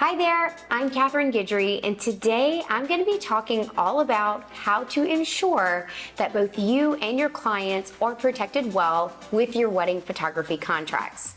Hi there, I'm Guidry, and today I'm going to be talking all about how to ensure that both you and your clients are protected well with your wedding photography contracts.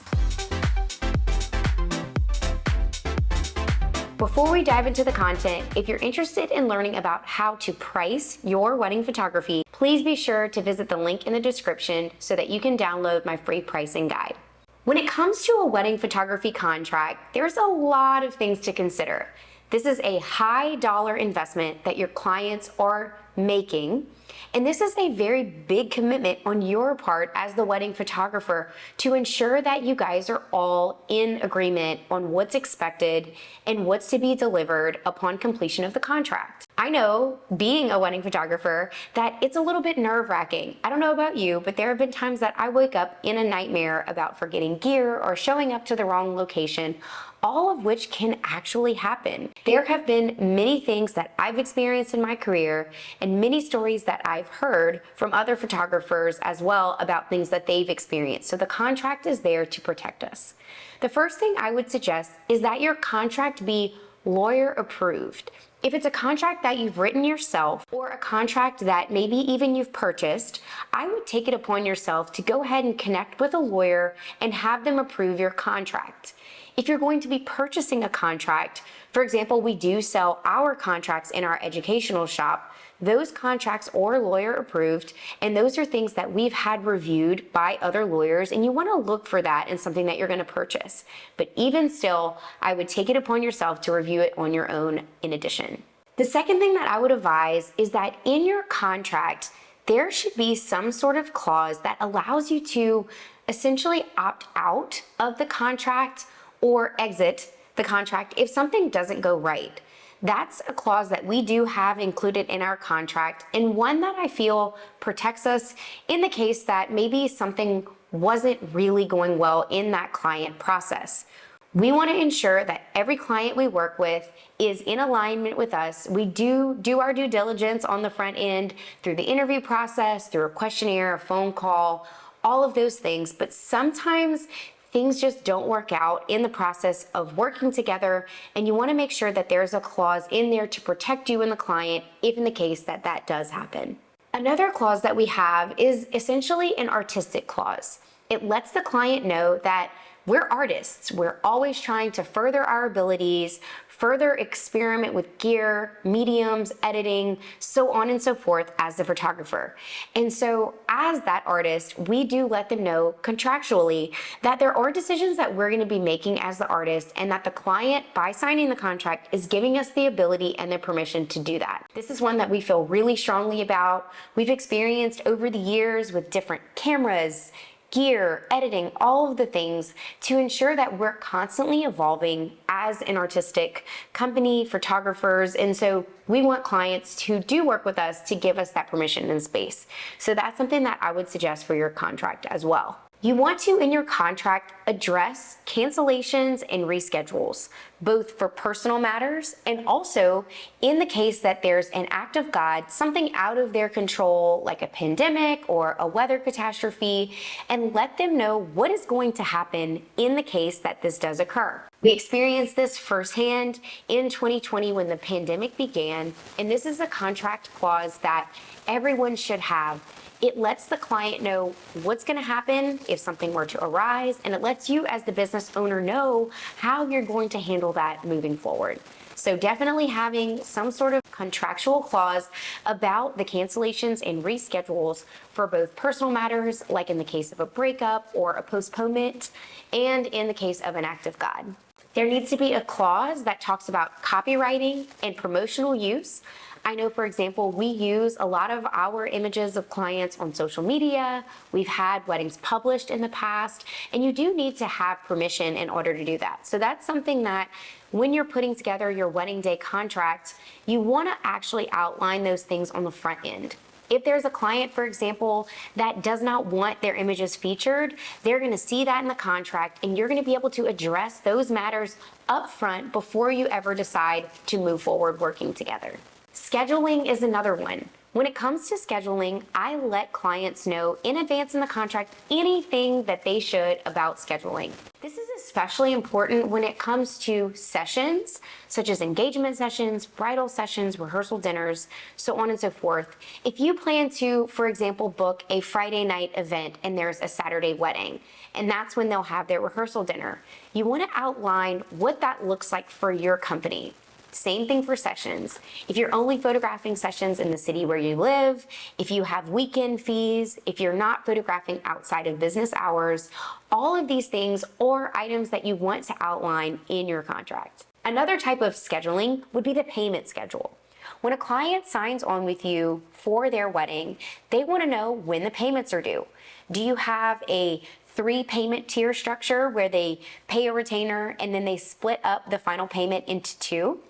Before we dive into the content, if you're interested in learning about how to price your wedding photography, please be sure to visit the link in the description so that you can download my free pricing guide. When it comes to a wedding photography contract, there's a lot of things to consider. This is a high dollar investment that your clients are making, and this is a very big commitment on your part as the wedding photographer to ensure that you guys are all in agreement on what's expected and what's to be delivered upon completion of the contract. I know, being a wedding photographer, that it's a little bit nerve-wracking. I don't know about you, but there have been times that I wake up in a nightmare about forgetting gear or showing up to the wrong location, all of which can actually happen. There have been many things that I've experienced in my career and many stories that I've heard from other photographers as well about things that they've experienced. So the contract is there to protect us. The first thing I would suggest is that your contract be lawyer approved. If it's a contract that you've written yourself or a contract that maybe even you've purchased, I would take it upon yourself to go ahead and connect with a lawyer and have them approve your contract. If you're going to be purchasing a contract, for example, we do sell our contracts in our educational shop. Those contracts are lawyer approved, and those are things that we've had reviewed by other lawyers, and you want to look for that in something that you're going to purchase. But even still, I would take it upon yourself to review it on your own in addition. The second thing that I would advise is that in your contract, there should be some sort of clause that allows you to essentially opt out of the contract or exit the contract if something doesn't go right. That's a clause that we do have included in our contract, and one that I feel protects us in the case that maybe something wasn't really going well in that client process. We want to ensure that every client we work with is in alignment with us. We do our due diligence on the front end through the interview process, through a questionnaire, a phone call, all of those things, but sometimes things just don't work out in the process of working together, and you want to make sure that there's a clause in there to protect you and the client if in the case that that does happen. Another clause that we have is essentially an artistic clause. It lets the client know that we're artists. We're always trying to further our abilities, further experiment with gear, mediums, editing, so on and so forth as the photographer. And so as that artist, we do let them know contractually that there are decisions that we're going to be making as the artist, and that the client, by signing the contract, is giving us the ability and the permission to do that. This is one that we feel really strongly about. We've experienced over the years with different cameras, gear, editing, all of the things to ensure that we're constantly evolving as an artistic company, photographers, and so we want clients who do work with us to give us that permission and space. So that's something that I would suggest for your contract as well. You want to, in your contract, address cancellations and reschedules, both for personal matters and also in the case that there's an act of God, something out of their control, like a pandemic or a weather catastrophe, and let them know what is going to happen in the case that this does occur. We experienced this firsthand in 2020 when the pandemic began, and this is a contract clause that everyone should have. It lets the client know what's going to happen if something were to arise, and it lets you as the business owner know how you're going to handle that moving forward. So definitely having some sort of contractual clause about the cancellations and reschedules for both personal matters, like in the case of a breakup or a postponement, and in the case of an act of God. There needs to be a clause that talks about copywriting and promotional use. I know, for example, we use a lot of our images of clients on social media. We've had weddings published in the past, and you do need to have permission in order to do that. So that's something that when you're putting together your wedding day contract, you want to actually outline those things on the front end. If there's a client, for example, that does not want their images featured, they're going to see that in the contract, and you're going to be able to address those matters up front before you ever decide to move forward working together. Scheduling is another one. When it comes to scheduling, I let clients know in advance in the contract anything that they should about scheduling. This is especially important when it comes to sessions, such as engagement sessions, bridal sessions, rehearsal dinners, so on and so forth. If you plan to, for example, book a Friday night event and there's a Saturday wedding, and that's when they'll have their rehearsal dinner, you want to outline what that looks like for your company. Same thing for sessions. If you're only photographing sessions in the city where you live, if you have weekend fees, if you're not photographing outside of business hours, all of these things are items that you want to outline in your contract. Another type of scheduling would be the payment schedule. When a client signs on with you for their wedding, they want to know when the payments are due. Do you have a 3-payment tier structure where they pay a retainer and then they split up the final payment into 2?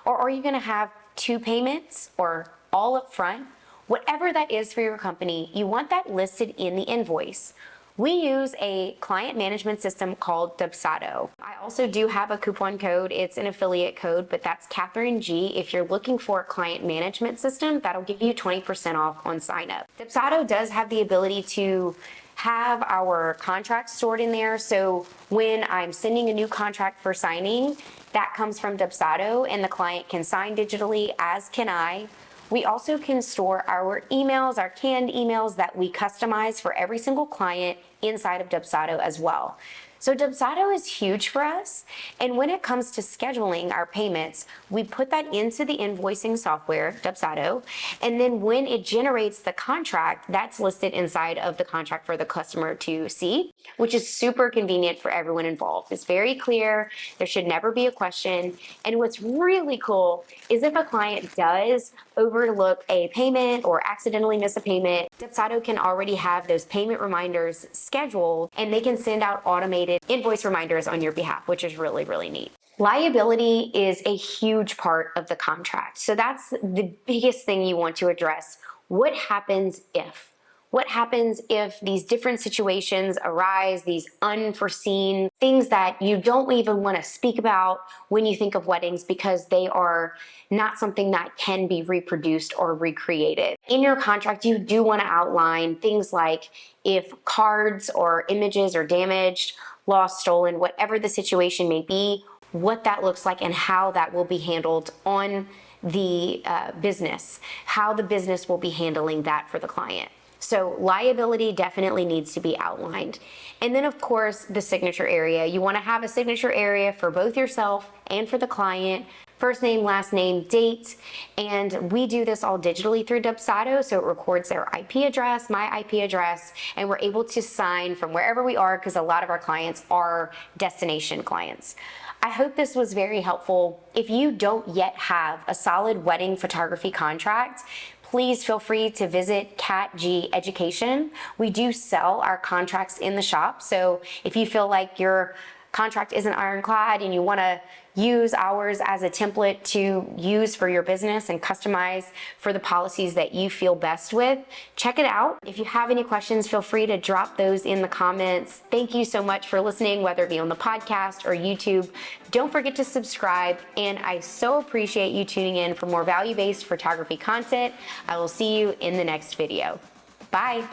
Or are you going to have 2 payments or all up front? Whatever that is for your company, you want that listed in the invoice. We use a client management system called Dubsado. I also do have a coupon code. It's an affiliate code, but that's Catherine G. If you're looking for a client management system, that'll give you 20% off on sign up. Dubsado does have the ability to have our contracts stored in there. So when I'm sending a new contract for signing, that comes from Dubsado and the client can sign digitally, as can I. We also can store our emails, our canned emails that we customize for every single client inside of Dubsado as well. So Dubsado is huge for us. And when it comes to scheduling our payments, we put that into the invoicing software, Dubsado. And then when it generates the contract, that's listed inside of the contract for the customer to see, which is super convenient for everyone involved. It's very clear. There should never be a question. And what's really cool is if a client does overlook a payment or accidentally miss a payment, Dubsado can already have those payment reminders scheduled and they can send out automated invoice reminders on your behalf, which is really, really neat. Liability is a huge part of the contract. So that's the biggest thing you want to address. What happens if? What happens if these different situations arise, these unforeseen things that you don't even want to speak about when you think of weddings because they are not something that can be reproduced or recreated? In your contract, you do want to outline things like if cards or images are damaged, lost, stolen, whatever the situation may be, what that looks like and how that will be handled on the business, how the business will be handling that for the client. So liability definitely needs to be outlined. And then of course, the signature area. You want to have a signature area for both yourself and for the client. First name, last name, date. And we do this all digitally through Dubsado. So it records their IP address, my IP address, and we're able to sign from wherever we are because a lot of our clients are destination clients. I hope this was very helpful. If you don't yet have a solid wedding photography contract, please feel free to visit Cat G Education. We do sell our contracts in the shop. So if you feel like your contract isn't ironclad and you want to use ours as a template to use for your business and customize for the policies that you feel best with, check it out. If you have any questions, feel free to drop those in the comments. Thank you so much for listening, whether it be on the podcast or YouTube. Don't forget to subscribe, and I so appreciate you tuning in for more value-based photography content. I will see you in the next video. Bye.